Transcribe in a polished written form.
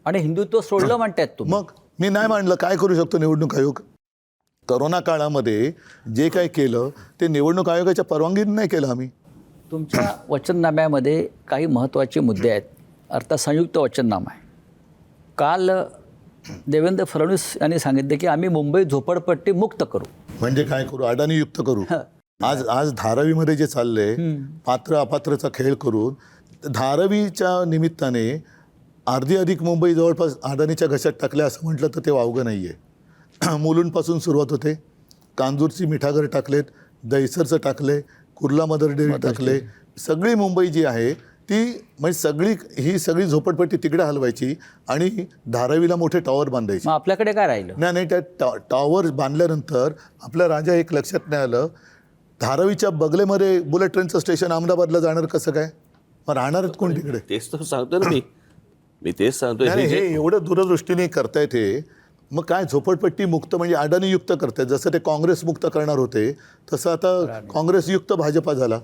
आणि हिंदुत्व सोडलं म्हणतायत तुम्ही. मग मी नाही मांडलं, काय करू शकतो निवडणूक आयोग? करोना काळामध्ये जे काय केलं ते निवडणूक आयोगाच्या परवानगीने नाही केलं आम्ही. तुमच्या वचननाम्यामध्ये काही महत्त्वाचे मुद्दे आहेत. अर्थात संयुक्त वचननामा आहे. काल देवेंद्र फडणवीस यांनी सांगितले की आम्ही मुंबई झोपडपट्टी मुक्त करू. म्हणजे काय करू? अडाणी युक्त करू. आज धारावीमध्ये जे चाललंय, पात्र अपात्रचा खेळ करून धारावीच्या निमित्ताने अर्धी अधिक मुंबई जवळपास अडाणीच्या घशात टाकल्या असं म्हटलं तर ते वावगं नाही आहे. मुलुंडपासून सुरुवात होते. कांजूरची मिठागर टाकलेत, दहिसरचं टाकले, कुर्ला मदर डेअरी टाकले. सगळी मुंबई जी आहे ती म्हणजे ही सगळी झोपडपट्टी तिकडे हलवायची आणि धारावीला मोठे टॉवर बांधायचे. मग आपल्याकडे काय राहिलं? नाही, त्या टॉवर बांधल्यानंतर आपल्या राजा एक लक्षात नाही आलं, धारावीच्या बगलेमध्ये बुलेट ट्रेनचं स्टेशन अहमदाबादला जाणार कसं काय? मग राहणारच कोण तिकडे? तेच तर सांगतो ना मी तेच सांगतोय. नाही, हे एवढं दूरदृष्टीने करतायत हे. मग काय झोपडपट्टी मुक्त म्हणजे अडाणी युक्त करतायत. जसं ते काँग्रेस मुक्त करणार होते तसं आता काँग्रेस युक्त भाजपा झाला.